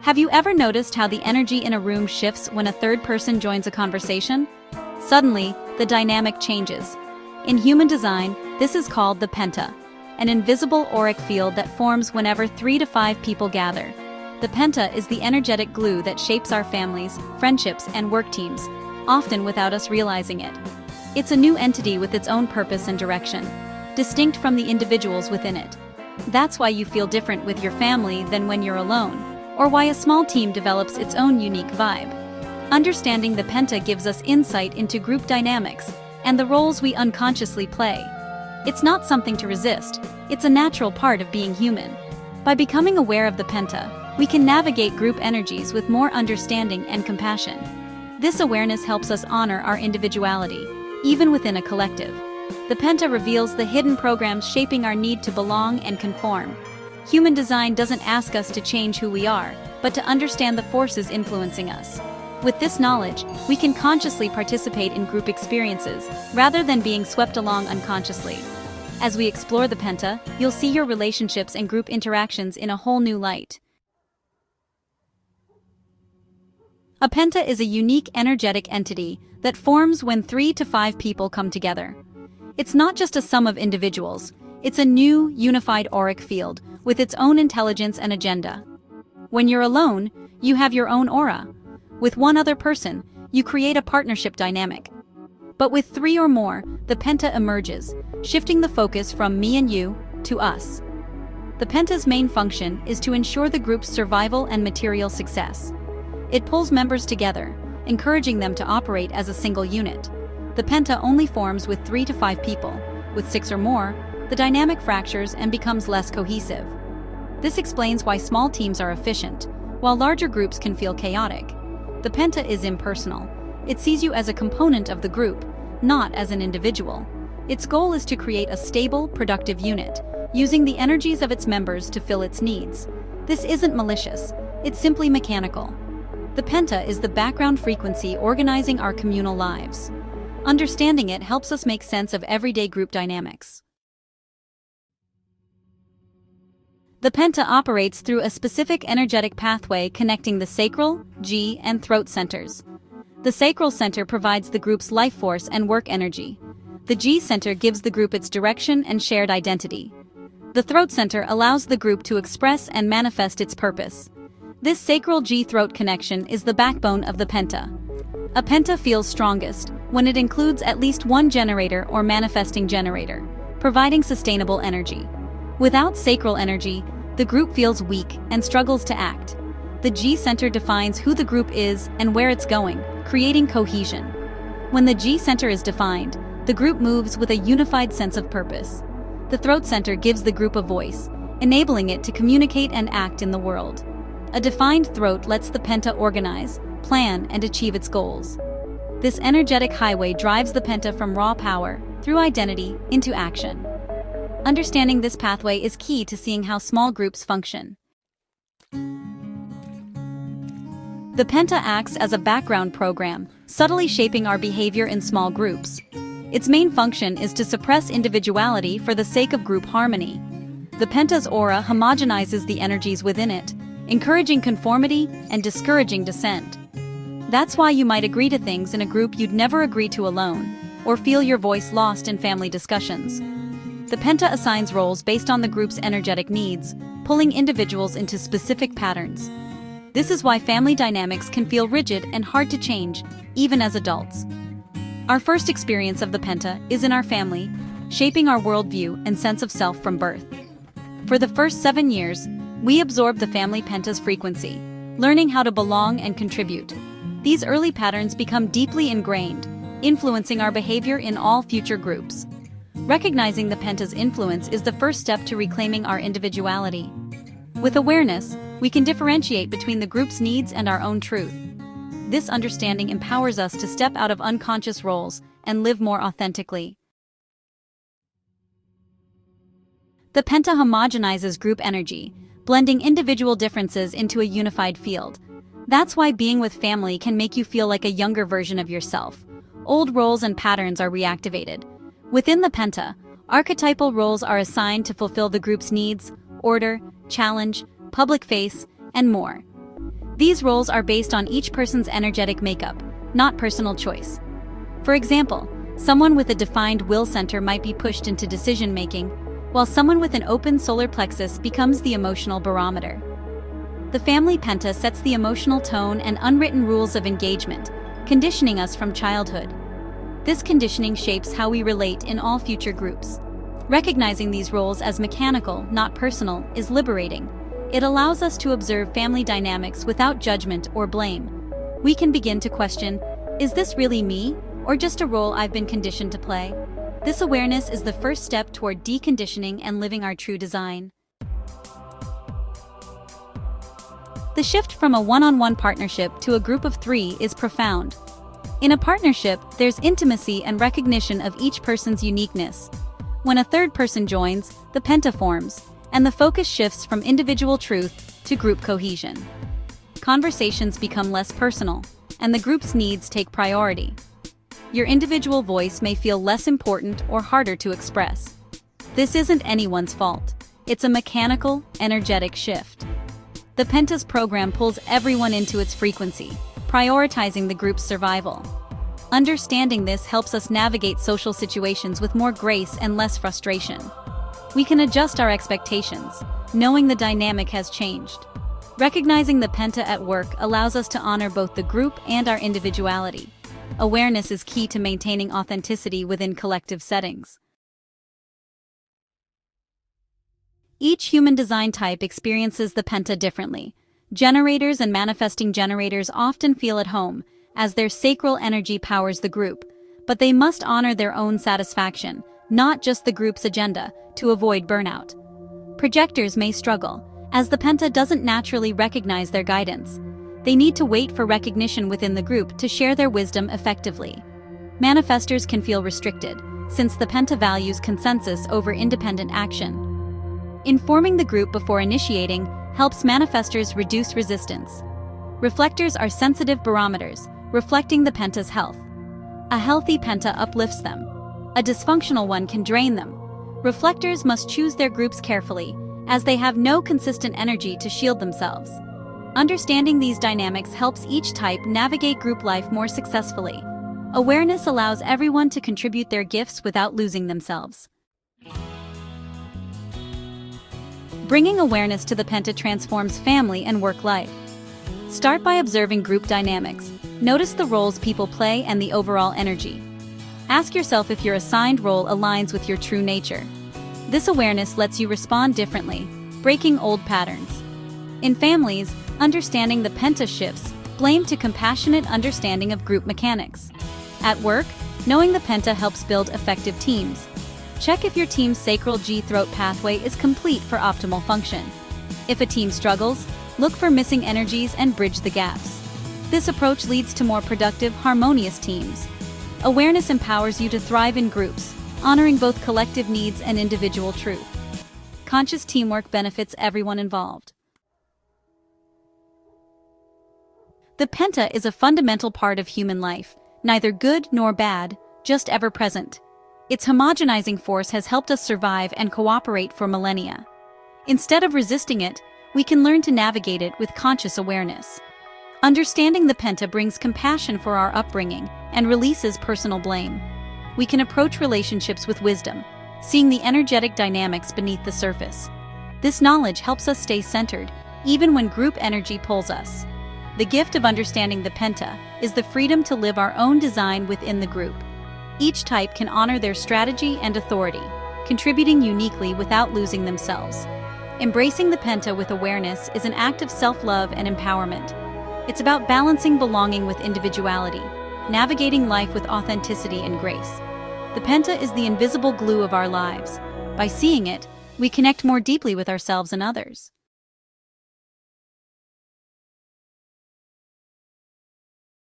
Have you ever noticed how the energy in a room shifts when a third person joins a conversation? Suddenly, the dynamic changes. In human design, this is called the Penta, an invisible auric field that forms whenever 3 to 5 people gather. The Penta is the energetic glue that shapes our families, friendships, and work teams, often without us realizing it. It's a new entity with its own purpose and direction, distinct from the individuals within it. That's why you feel different with your family than when you're alone, or why a small team develops its own unique vibe. Understanding the Penta gives us insight into group dynamics and the roles we unconsciously play. It's not something to resist, it's a natural part of being human. By becoming aware of the Penta, we can navigate group energies with more understanding and compassion. This awareness helps us honor our individuality, even within a collective. The Penta reveals the hidden programs shaping our need to belong and conform. Human design doesn't ask us to change who we are, but to understand the forces influencing us. With this knowledge, we can consciously participate in group experiences, rather than being swept along unconsciously. As we explore the Penta, you'll see your relationships and group interactions in a whole new light. A Penta is a unique energetic entity that forms when 3 to 5 people come together. It's not just a sum of individuals, it's a new, unified auric field with its own intelligence and agenda. When you're alone, you have your own aura. With one other person, you create a partnership dynamic. But with 3 or more, the Penta emerges, shifting the focus from me and you to us. The Penta's main function is to ensure the group's survival and material success. It pulls members together, encouraging them to operate as a single unit. The Penta only forms with 3 to 5 people. With 6 or more, the dynamic fractures and becomes less cohesive. This explains why small teams are efficient, while larger groups can feel chaotic. The Penta is impersonal. It sees you as a component of the group, not as an individual. Its goal is to create a stable, productive unit, using the energies of its members to fill its needs. This isn't malicious, it's simply mechanical. The Penta is the background frequency organizing our communal lives. Understanding it helps us make sense of everyday group dynamics. The Penta operates through a specific energetic pathway connecting the sacral, G, and throat centers. The sacral center provides the group's life force and work energy. The G center gives the group its direction and shared identity. The throat center allows the group to express and manifest its purpose. This sacral G-throat connection is the backbone of the Penta. A Penta feels strongest when it includes at least one generator or manifesting generator, providing sustainable energy. Without sacral energy, the group feels weak and struggles to act. The G center defines who the group is and where it's going, creating cohesion. When the G center is defined, the group moves with a unified sense of purpose. The throat center gives the group a voice, enabling it to communicate and act in the world. A defined throat lets the Penta organize, plan, and achieve its goals. This energetic highway drives the Penta from raw power, through identity, into action. Understanding this pathway is key to seeing how small groups function. The Penta acts as a background program, subtly shaping our behavior in small groups. Its main function is to suppress individuality for the sake of group harmony. The Penta's aura homogenizes the energies within it, encouraging conformity and discouraging dissent. That's why you might agree to things in a group you'd never agree to alone, or feel your voice lost in family discussions. The Penta assigns roles based on the group's energetic needs, pulling individuals into specific patterns. This is why family dynamics can feel rigid and hard to change, even as adults. Our first experience of the Penta is in our family, shaping our worldview and sense of self from birth. For the first 7 years, we absorb the family Penta's frequency, learning how to belong and contribute. These early patterns become deeply ingrained, influencing our behavior in all future groups. Recognizing the Penta's influence is the first step to reclaiming our individuality. With awareness, we can differentiate between the group's needs and our own truth. This understanding empowers us to step out of unconscious roles and live more authentically. The Penta homogenizes group energy, blending individual differences into a unified field. That's why being with family can make you feel like a younger version of yourself. Old roles and patterns are reactivated. Within the Penta, archetypal roles are assigned to fulfill the group's needs, order, challenge, public face, and more. These roles are based on each person's energetic makeup, not personal choice. For example, someone with a defined will center might be pushed into decision-making, while someone with an open solar plexus becomes the emotional barometer. The family Penta sets the emotional tone and unwritten rules of engagement, conditioning us from childhood. This conditioning shapes how we relate in all future groups. Recognizing these roles as mechanical, not personal, is liberating. It allows us to observe family dynamics without judgment or blame. We can begin to question, is this really me, or just a role I've been conditioned to play? This awareness is the first step toward deconditioning and living our true design. The shift from a one-on-one partnership to a group of three is profound. In a partnership, there's intimacy and recognition of each person's uniqueness. When a third person joins, the Penta forms, and the focus shifts from individual truth to group cohesion. Conversations become less personal, and the group's needs take priority. Your individual voice may feel less important or harder to express. This isn't anyone's fault. It's a mechanical, energetic shift. The Penta's program pulls everyone into its frequency, prioritizing the group's survival. Understanding this helps us navigate social situations with more grace and less frustration. We can adjust our expectations, knowing the dynamic has changed. Recognizing the Penta at work allows us to honor both the group and our individuality. Awareness is key to maintaining authenticity within collective settings. Each human design type experiences the Penta differently. Generators and manifesting generators often feel at home, as their sacral energy powers the group, but they must honor their own satisfaction, not just the group's agenda, to avoid burnout. Projectors may struggle, as the Penta doesn't naturally recognize their guidance. They need to wait for recognition within the group to share their wisdom effectively. Manifestors can feel restricted, since the Penta values consensus over independent action. Informing the group before initiating helps manifestors reduce resistance. Reflectors are sensitive barometers, reflecting the Penta's health. A healthy Penta uplifts them. A dysfunctional one can drain them. Reflectors must choose their groups carefully, as they have no consistent energy to shield themselves. Understanding these dynamics helps each type navigate group life more successfully. Awareness allows everyone to contribute their gifts without losing themselves. Bringing awareness to the Penta transforms family and work life. Start by observing group dynamics. Notice the roles people play and the overall energy. Ask yourself if your assigned role aligns with your true nature. This awareness lets you respond differently, breaking old patterns. In families, understanding the Penta shifts blame to compassionate understanding of group mechanics. At work, knowing the Penta helps build effective teams. Check if your team's sacral G-throat pathway is complete for optimal function. If a team struggles, look for missing energies and bridge the gaps. This approach leads to more productive, harmonious teams. Awareness empowers you to thrive in groups, honoring both collective needs and individual truth. Conscious teamwork benefits everyone involved. The Penta is a fundamental part of human life, neither good nor bad, just ever present. Its homogenizing force has helped us survive and cooperate for millennia. Instead of resisting it, we can learn to navigate it with conscious awareness. Understanding the Penta brings compassion for our upbringing and releases personal blame. We can approach relationships with wisdom, seeing the energetic dynamics beneath the surface. This knowledge helps us stay centered, even when group energy pulls us. The gift of understanding the Penta is the freedom to live our own design within the group. Each type can honor their strategy and authority, contributing uniquely without losing themselves. Embracing the Penta with awareness is an act of self-love and empowerment. It's about balancing belonging with individuality, navigating life with authenticity and grace. The Penta is the invisible glue of our lives. By seeing it, we connect more deeply with ourselves and others.